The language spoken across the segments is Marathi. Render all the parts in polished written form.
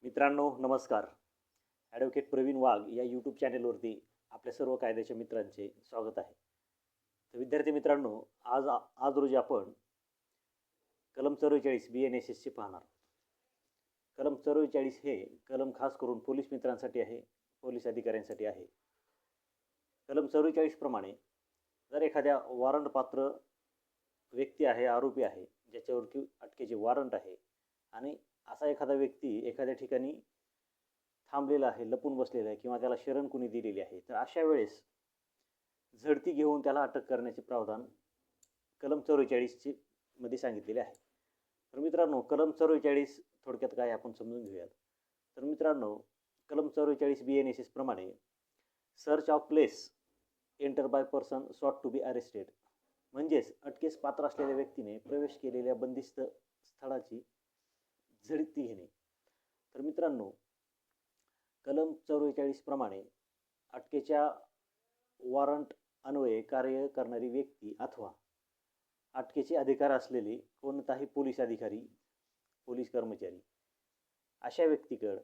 मित्रांनो नमस्कार. ॲडव्होकेट प्रवीण वाघ या यूट्यूब चॅनेलवरती आपल्या सर्व कायद्याच्या मित्रांचे स्वागत आहे. तर विद्यार्थी मित्रांनो, आज रोजी आपण कलम 44 BNSSचे पाहणार. कलम 44 हे कलम खास करून पोलीस मित्रांसाठी आहे, पोलीस अधिकाऱ्यांसाठी आहे. कलम 44 प्रमाणे जर एखाद्या वॉरंट पात्र व्यक्ती आहे, आरोपी आहे, ज्याच्यावरती अटकेचे वॉरंट आहे आणि असा एखादा व्यक्ती एखाद्या ठिकाणी थांबलेला आहे, लपून बसलेला आहे किंवा त्याला शरण कुणी दिलेली आहे, तर अशा वेळेस झडती घेऊन त्याला अटक करण्याचे प्रावधान कलम 44 मध्ये सांगितलेले आहे. तर मित्रांनो, कलम 44 थोडक्यात काय आपण समजून घेऊयात. तर मित्रांनो, कलम 44 BNSS प्रमाणे search of place enter by person sought to be arrested, म्हणजेच अटकेस पात्र असलेल्या व्यक्तीने प्रवेश केलेल्या बंदिस्त स्थळाची झडती घेणे. तर मित्रांनो, कलम 44 प्रमाणे अटकेच्या वॉरंट अन्वये कार्य करणारी व्यक्ती अथवा अटकेचे अधिकार असलेले कोणताही पोलीस अधिकारी, पोलीस कर्मचारी अशा व्यक्तीकडे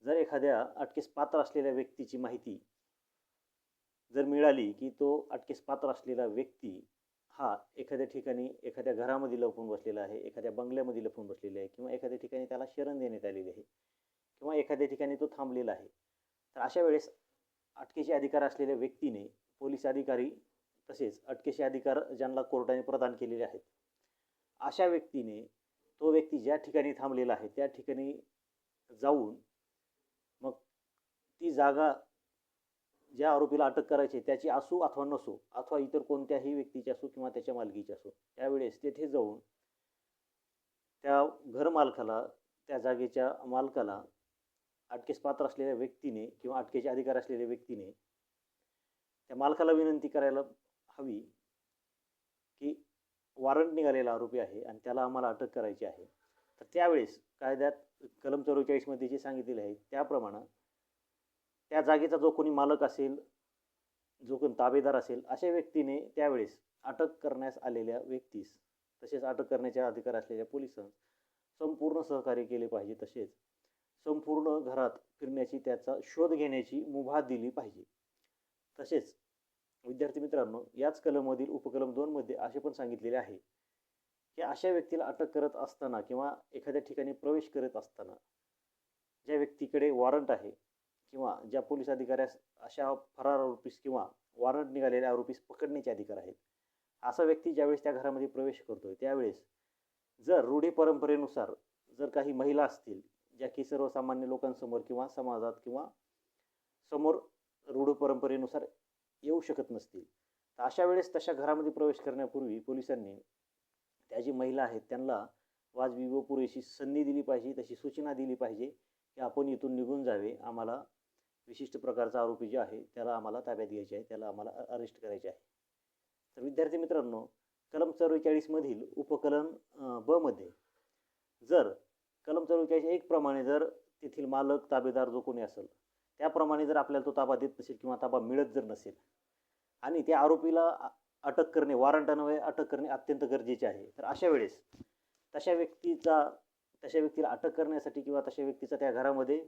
जर एखाद्या अटकेस पात्र असलेल्या व्यक्तीची माहिती जर मिळाली की तो अटकेस पात्र असलेला व्यक्ती हा एखाद्या ठिकाणी एखाद्या घरामध्ये लपून बसलेला आहे, एखाद्या बंगल्यामध्ये लपून बसलेला आहे किंवा एखाद्या ठिकाणी त्याला शरण देण्यात आलेली आहे किंवा एखाद्या ठिकाणी तो थांबलेला आहे, तर अशा वेळेस अटकेचे अधिकार असलेल्या व्यक्तीने पोलीस अधिकारी तसेच अटकेचे अधिकार ज्यांना कोर्टाने प्रदान केलेले आहेत अशा व्यक्तीने तो व्यक्ती ज्या ठिकाणी थांबलेला आहे त्या ठिकाणी जाऊन मग ती जागा ज्या आरोपीला अटक करायची त्याची असो अथवा नसो अथवा इतर कोणत्याही व्यक्तीची असो किंवा त्याच्या मालकीची असो, त्यावेळेस तेथे जाऊन त्या घरमालकाला, त्या जागेच्या मालकाला अटकेस पात्र असलेल्या व्यक्तीने किंवा अटकेचे अधिकार असलेल्या व्यक्तीने त्या मालकाला विनंती करायला हवी की वॉरंट निघालेला आरोपी आहे आणि त्याला आम्हाला अटक करायची आहे. तर त्यावेळेस कायद्यात कलम 44 मध्ये जे सांगितलेले आहे त्याप्रमाणे त्या जागेचा जो कोणी मालक असेल, जो कोणी ताबेदार असेल, अशा व्यक्तीने त्यावेळेस अटक करण्यास आलेल्या व्यक्तीस तसेच अटक करण्याचा अधिकार असलेल्या पोलिसांस संपूर्ण सहकार्य केले पाहिजे. तसेच संपूर्ण घरात फिरण्याची, त्याचा शोध घेण्याची मुभा दिली पाहिजे. तसेच विद्यार्थी मित्रांनो, याच कलममधील उपकलम 2 मध्ये असे पण सांगितलेले आहे की अशा व्यक्तीला अटक करत असताना किंवा एखाद्या ठिकाणी प्रवेश करत असताना ज्या व्यक्तीकडे वॉरंट आहे किंवा ज्या पोलीस अधिकाऱ्यास अशा फरार आरोपीस किंवा वॉरंट निघालेल्या आरोपीस पकडण्याचे अधिकार आहेत, असा व्यक्ती ज्यावेळेस त्या घरामध्ये प्रवेश करतोय त्यावेळेस जर रूढी परंपरेनुसार जर काही महिला असतील ज्या की सर्वसामान्य लोकांसमोर किंवा समाजात किंवा समोर रूढ परंपरेनुसार येऊ शकत नसतील, तर अशा वेळेस तशा घरामध्ये प्रवेश करण्यापूर्वी पोलिसांनी त्या जी महिला आहेत त्यांना वाजवी व पुरेशी संधी दिली पाहिजे, तशी सूचना दिली पाहिजे की आपण इथून निघून जावे, आम्हाला विशिष्ट प्रकारचा आरोपी जे आहे त्याला आम्हाला ताब्यात घ्यायचे आहे, त्याला आम्हाला अरेस्ट करायचे आहे. तर विद्यार्थी मित्रांनो, कलम 44 मधील उपकलम ब मध्ये जर कलम 44(1) प्रमाणे जर तेथील मालक, ताबेदार जो कोणी असेल त्याप्रमाणे जर आपल्याला तो ताबा देत नसेल किंवा ताबा मिळत जर नसेल आणि त्या आरोपीला अटक करणे, वॉरंटान्वये अटक करणे अत्यंत गरजेचे आहे, तर अशा वेळेस तशा व्यक्तीला अटक करण्यासाठी किंवा तशा व्यक्तीचा त्या घरामध्ये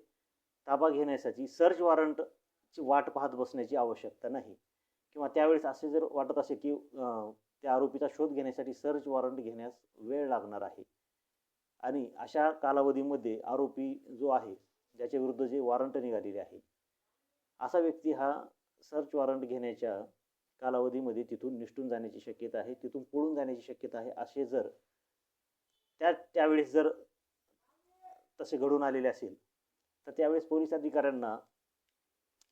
ताबा घेण्यासाठी सर्च वॉरंटची वाट पाहत बसण्याची आवश्यकता नाही. किंवा त्यावेळेस असे जर वाटत असेल की त्या आरोपीचा शोध घेण्यासाठी सर्च वॉरंट घेण्यास वेळ लागणार आहे आणि अशा कालावधीमध्ये आरोपी जो आहे, ज्याच्या विरुद्ध जे वॉरंट निघालेले आहे, असा व्यक्ती हा सर्च वॉरंट घेण्याच्या कालावधीमध्ये तिथून निष्ठून जाण्याची शक्यता आहे, तिथून पळून जाण्याची शक्यता आहे. असे जर त्यावेळेस जर तसे घडून आलेले असेल तर त्यावेळेस पोलीस अधिकाऱ्यांना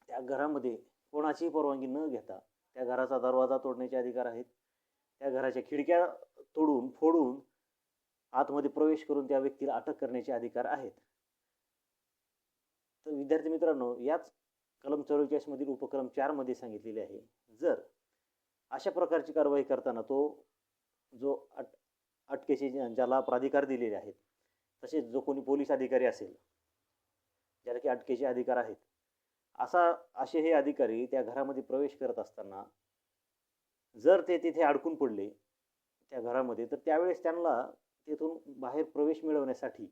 त्या घरामध्ये कोणाचीही परवानगी न घेता त्या घराचा दरवाजा तोडण्याचे अधिकार आहेत, त्या घराच्या खिडक्या तोडून फोडून आतमध्ये प्रवेश करून त्या व्यक्तीला अटक करण्याचे अधिकार आहेत. तर विद्यार्थी मित्रांनो, याच कलम 44 मधील उपकलम 4 मध्ये सांगितलेले आहे, जर अशा प्रकारची कारवाई करताना तो जो अटकेचे ज्याला प्राधिकार दिलेले आहेत तसेच जो कोणी पोलीस अधिकारी असेल ज्याला की अटकेचे अधिकार आहेत, असे हे अधिकारी त्या घरामध्ये प्रवेश करत असताना जर ते तिथे अडकून पडले त्या घरामध्ये, तर त्यावेळेस त्यांना तेथून बाहेर प्रवेश मिळवण्यासाठी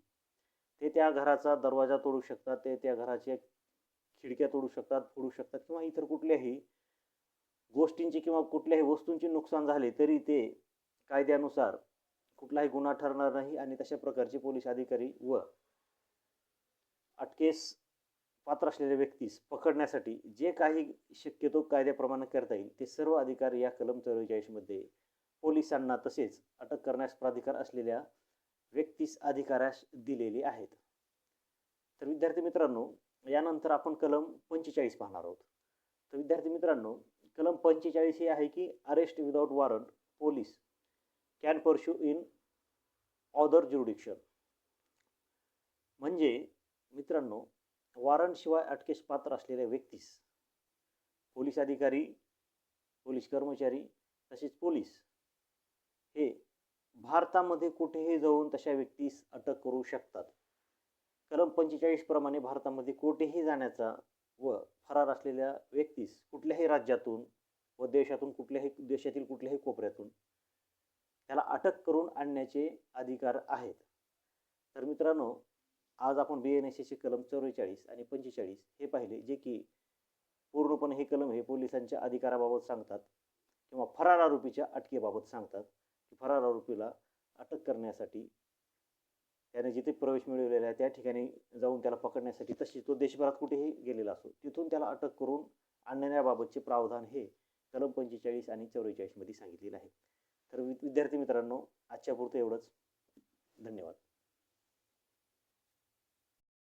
ते त्या घराचा दरवाजा तोडू शकतात, ते त्या घराच्या खिडक्या तोडू शकतात, फोडू शकतात किंवा इतर कुठल्याही गोष्टींची किंवा कुठल्याही वस्तूंचे नुकसान झाले तरी ते कायद्यानुसार कुठलाही गुन्हा ठरणार नाही आणि तशा प्रकारचे पोलीस अधिकारी व अटकेस पात्र असलेल्या व्यक्तीस पकडण्यासाठी जे काही शक्यतो कायद्याप्रमाणे करता येईल ते सर्व अधिकार या कलम 44 मध्ये पोलिसांना तसेच अटक करण्यास प्राधिकार असलेल्या व्यक्तीस अधिकाऱ्यास दिलेले आहेत. तर विद्यार्थी मित्रांनो, यानंतर आपण कलम 45 पाहणार आहोत. तर विद्यार्थी मित्रांनो, कलम 45 हे आहे की arrest without warrant police can pursue in other jurisdiction. म्हणजे मित्रांनो, वॉरंटशिवाय अटकेस पात्र असलेल्या व्यक्तीस पोलीस अधिकारी, पोलीस कर्मचारी तसेच पोलीस हे भारतामध्ये कुठेही जाऊन तशा व्यक्तीस अटक करू शकतात. कलम 45 प्रमाणे भारतामध्ये कुठेही जाण्याचा व फरार असलेल्या व्यक्तीस कुठल्याही राज्यातून व देशातील कुठल्याही कोपऱ्यातून त्याला अटक करून आणण्याचे अधिकार आहेत. तर मित्रांनो, आज आपण BNSS कलम 44 आणि 45 हे पाहिले, जे की पूर्णपणे हे कलम हे पोलिसांच्या अधिकाराबाबत सांगतात किंवा फरार आरोपीच्या अटकेबाबत सांगतात की फरार आरोपीला अटक करण्यासाठी त्याने जिथे प्रवेश मिळवलेला आहे त्या ठिकाणी जाऊन त्याला पकडण्यासाठी, तसेच तो देशभरात कुठेही गेलेला असो तिथून त्याला अटक करून आणण्याबाबतचे प्रावधान हे कलम 45 आणि 44 मध्ये सांगितलेलं आहे. तर विद्यार्थी मित्रांनो, आजच्या पुरतं एवढंच. धन्यवाद.